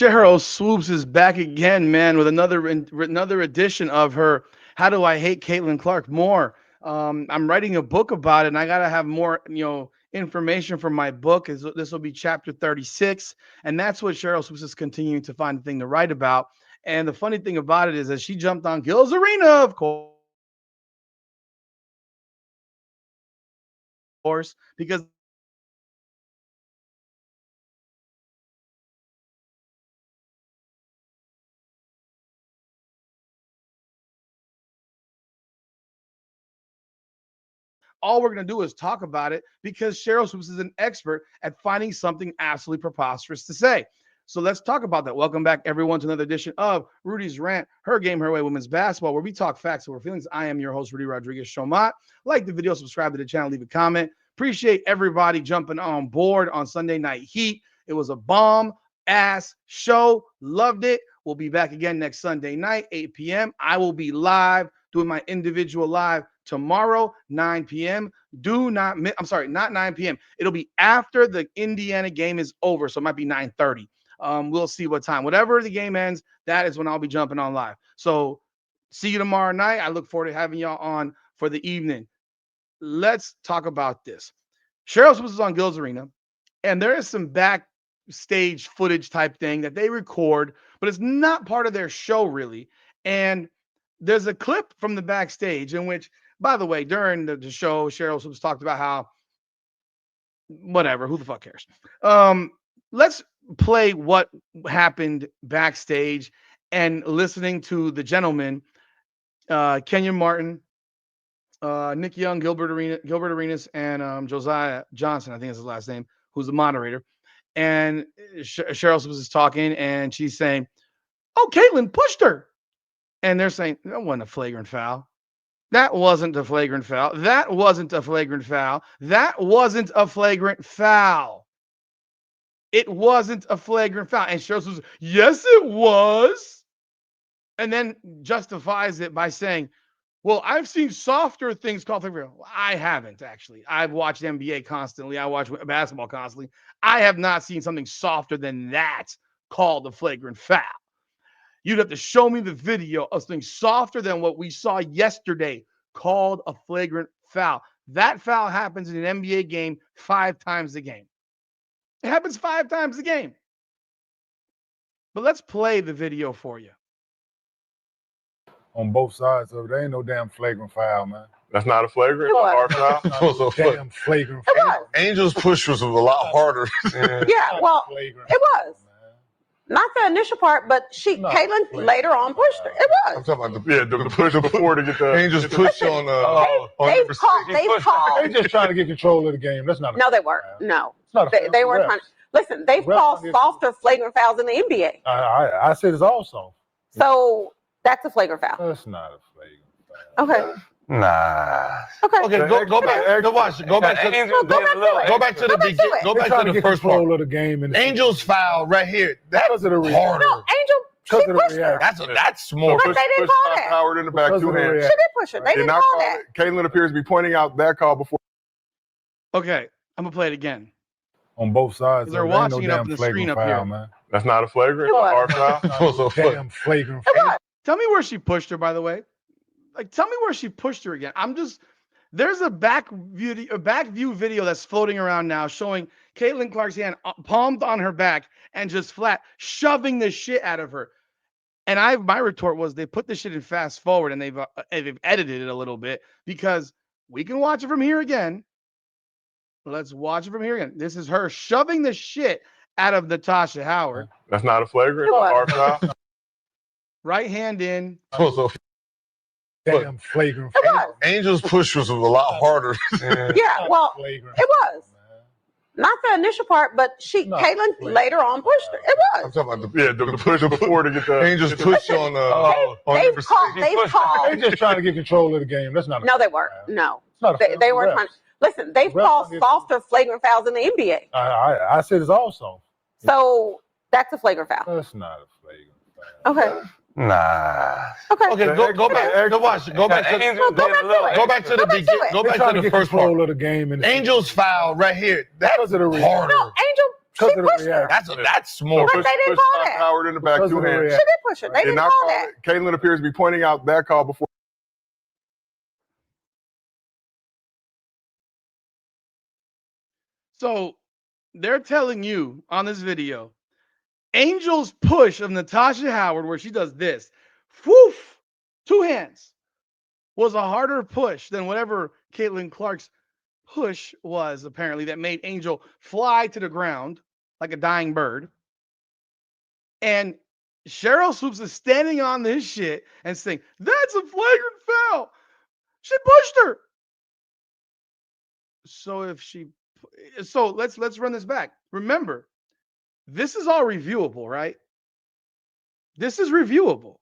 Sheryl Swoopes is back again, man, with another edition of her "How Do I Hate Caitlin Clark More." I'm writing a book about it, and I gotta have more, information from my book. This will be chapter 36, and that's what Sheryl Swoopes is continuing to find a thing to write about. And the funny thing about it is that she jumped on Gil's Arena, of course, because all we're going to do is talk about it because Sheryl Swoopes is an expert at finding something absolutely preposterous to say. So let's talk about that. Welcome back, everyone, to another edition of Rudy's Rant, Her Game, Her Way Women's Basketball, where we talk facts over feelings. I am your host, Rudy Rodriguez Shomot. Like the video, subscribe to the channel, leave a comment. Appreciate everybody jumping on board on Sunday Night Heat. It was a bomb-ass show. Loved it. We'll be back again next Sunday night, 8 p.m. I will be live doing my individual live tomorrow, 9 p.m. Do not miss. I'm sorry, not 9 p.m. It'll be after the Indiana game is over, so it might be 9:30. We'll see what time. Whatever the game ends, that is when I'll be jumping on live. So see you tomorrow night. I look forward to having y'all on for the evening. Let's talk about this. Sheryl Swoopes is on Gil's Arena, and there is some backstage footage type thing that they record, but it's not part of their show really. And there's a clip from the backstage in which, by the way, during the show, Sheryl Swoopes talked about how, whatever, who the fuck cares? Let's play what happened backstage and listening to the gentleman, Kenyon Martin, Nick Young, Gilbert Arenas, and Josiah Johnson, I think is his last name, who's the moderator. And Sheryl Swoopes is talking, and she's saying, "Oh, Caitlin pushed her," and they're saying that wasn't a flagrant foul. That wasn't a flagrant foul. That wasn't a flagrant foul. That wasn't a flagrant foul. It wasn't a flagrant foul. And Sheryl says, "Yes, it was." And then justifies it by saying, "Well, I've seen softer things called flagrant." Well, I haven't, actually. I've watched NBA constantly. I watch basketball constantly. I have not seen something softer than that called a flagrant foul. You'd have to show me the video of something softer than what we saw yesterday called a flagrant foul. That foul happens in an NBA game 5 times a game. It happens 5 times a game. But let's play the video for you. On both sides of it, there ain't no damn flagrant foul, man. That's not a flagrant foul. It was a damn flagrant foul. Angel's push was a lot harder. Yeah, well, it was. Not the initial part, but Caitlin later on pushed her. It was. I'm talking about the push before to get the Angel's push on they've called. They just trying to get control of the game. That's not. No, they weren't. No, it's not a they weren't trying. Listen, they've called softer flagrant fouls in the NBA. I said it's also. So that's a flagrant foul. That's not a flagrant foul. Okay. Nah. Okay. Go back. Go back to the beginning. Go back to the first part of the game. And Angel's foul right here. That was harder. No, Angel. She pushed her. That's more But they didn't call that. Howard in the back, 2 hands. She did push her. They didn't call that. Caitlin appears to be pointing out that call before. Okay, I'm gonna play it again. On both sides, they're watching it up on the screen up here. Man. That's not a flagrant foul. It was a damn flagrant foul. Tell me where she pushed her, by the way. Like, tell me where she pushed her again. There's a back view video that's floating around now showing Caitlin Clark's hand palmed on her back and just flat shoving the shit out of her. And my retort was they put this shit in fast forward and they've edited it a little bit because we can watch it from here again. Let's watch it from here again. This is her shoving the shit out of Natasha Howard. That's not a flagrant foul. Right hand in. Damn flagrant foul. Angel's push was a lot harder. Yeah, well, it was. Not the initial part, but Caitlin later on pushed her. It was. I'm talking about the push before to get the Angel's push on they've called. They just trying to get control of the game. That's not. No, they weren't. No, they weren't trying. Listen, they've called softer flagrant fouls in the NBA. I said it's also. So that's a flagrant foul. That's not a flagrant foul. Okay. Nah. Okay. Go back. Go watch it. Go back to the beginning. Go back to the first part of the game. And Angel's foul right here. That was harder. No, Angel. She pushed her. That's more. But they didn't call that. Howard in the back, 2 hands. She did push her. They didn't call that. Caitlin appears to be pointing out that call before. So they're telling you on this video, Angel's push of Natasha Howard, where she does this, woof, 2 hands, was a harder push than whatever Caitlin Clark's push was, apparently, that made Angel fly to the ground like a dying bird. And Sheryl Swoopes is standing on this shit and saying, that's a flagrant foul. She pushed her. So let's run this back. Remember, this is all reviewable, right? This is reviewable.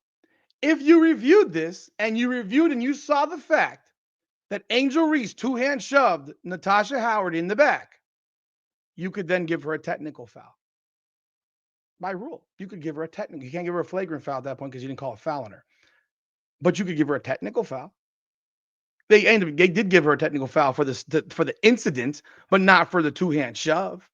If you reviewed this and you saw the fact that Angel Reese 2-hand shoved Natasha Howard in the back, you could then give her a technical foul. By rule, you could give her a technical. You can't give her a flagrant foul at that point because you didn't call a foul on her. But you could give her a technical foul. They did give her a technical foul for the incident, but not for the 2-hand shove.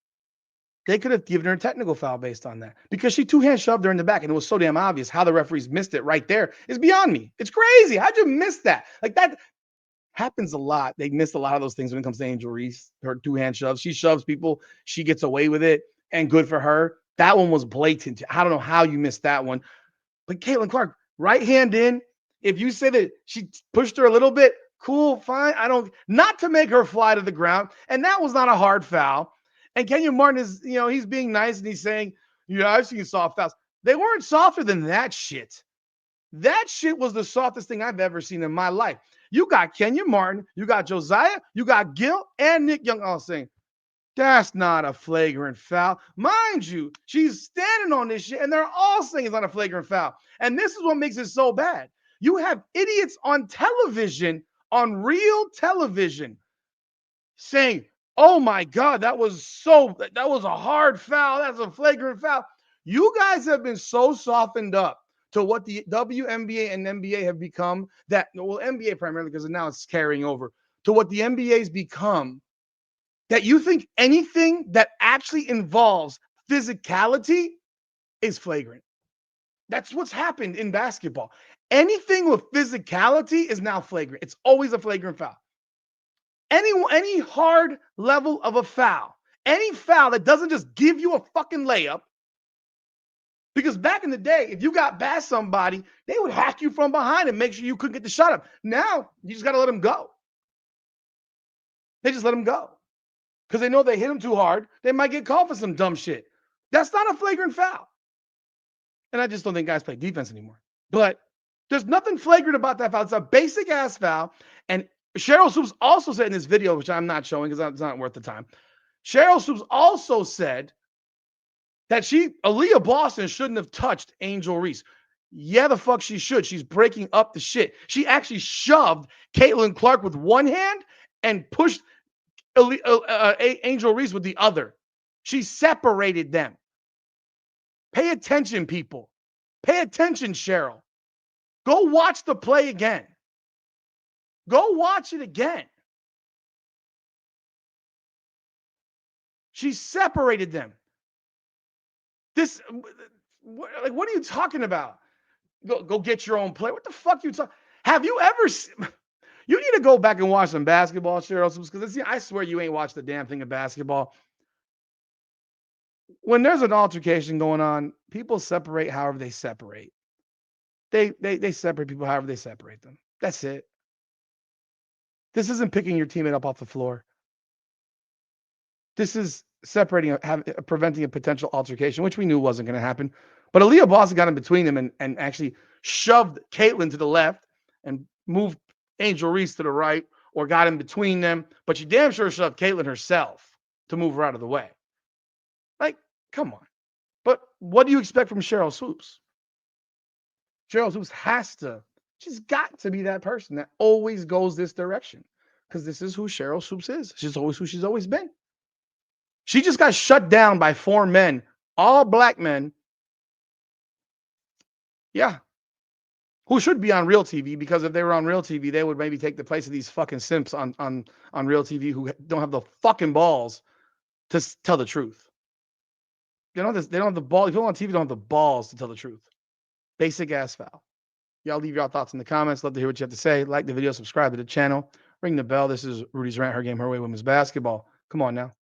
They could have given her a technical foul based on that because she 2-hand shoved her in the back, and it was so damn obvious. How the referees missed it right there is beyond me. It's crazy. How'd you miss that? Like, that happens a lot. They miss a lot of those things when it comes to Angel Reese. Her 2-hand shoves. She shoves people. She gets away with it, and good for her. That one was blatant. I don't know how you missed that one. But Caitlin Clark, right hand in. If you say that she pushed her a little bit, cool, fine. Not to make her fly to the ground. And that was not a hard foul. And Kenyon Martin is, he's being nice and he's saying, I've seen soft fouls. They weren't softer than that shit. That shit was the softest thing I've ever seen in my life. You got Kenyon Martin, you got Josiah, you got Gil, and Nick Young all saying, that's not a flagrant foul. Mind you, she's standing on this shit, and they're all saying it's not a flagrant foul. And this is what makes it so bad. You have idiots on television, on real television, saying, oh my God, that was a hard foul. That's a flagrant foul. You guys have been so softened up to what the WNBA and NBA have become NBA primarily because now it's carrying over to what the NBA's become, that you think anything that actually involves physicality is flagrant. That's what's happened in basketball. Anything with physicality is now flagrant. It's always a flagrant foul. Any hard level of a foul, any foul that doesn't just give you a fucking layup, because back in the day, if you got past somebody, they would hack you from behind and make sure you couldn't get the shot up. Now, you just got to let them go. They just let them go. Because they know they hit them too hard, they might get called for some dumb shit. That's not a flagrant foul. And I just don't think guys play defense anymore. But there's nothing flagrant about that foul. It's a basic ass foul. And Sheryl Swoopes also said in this video, which I'm not showing because it's not worth the time. Sheryl Swoopes also said that Aaliyah Boston shouldn't have touched Angel Reese. Yeah, the fuck she should. She's breaking up the shit. She actually shoved Caitlin Clark with one hand and pushed Angel Reese with the other. She separated them. Pay attention, people. Pay attention, Sheryl. Go watch the play again. Go watch it again. She separated them. What are you talking about? Go get your own play. What the fuck you talking? Have you ever You need to go back and watch some basketball, Sheryl, because I swear you ain't watched the damn thing of basketball. When there's an altercation going on, people separate however they separate. They separate people however they separate them. That's it. This isn't picking your teammate up off the floor. This is separating, preventing a potential altercation, which we knew wasn't going to happen. But Aaliyah Boston got in between them and actually shoved Caitlin to the left and moved Angel Reese to the right, or got in between them. But she damn sure shoved Caitlin herself to move her out of the way. Like, come on. But what do you expect from Sheryl Swoopes? Sheryl Swoopes she's got to be that person that always goes this direction, because this is who Sheryl Swoopes is. She's always who she's always been. She just got shut down by 4 men, all black men. Yeah. Who should be on real TV, because if they were on real TV, they would maybe take the place of these fucking simps on real TV who don't have the fucking balls to tell the truth. They don't have this, they don't have the ball. If you're on TV, they don't have the balls to tell the truth. Basic ass foul. Y'all leave your thoughts in the comments. Love to hear what you have to say. Like the video, subscribe to the channel, ring the bell. This is Rudy's Rant, Her Game, Her Way Women's Basketball. Come on now.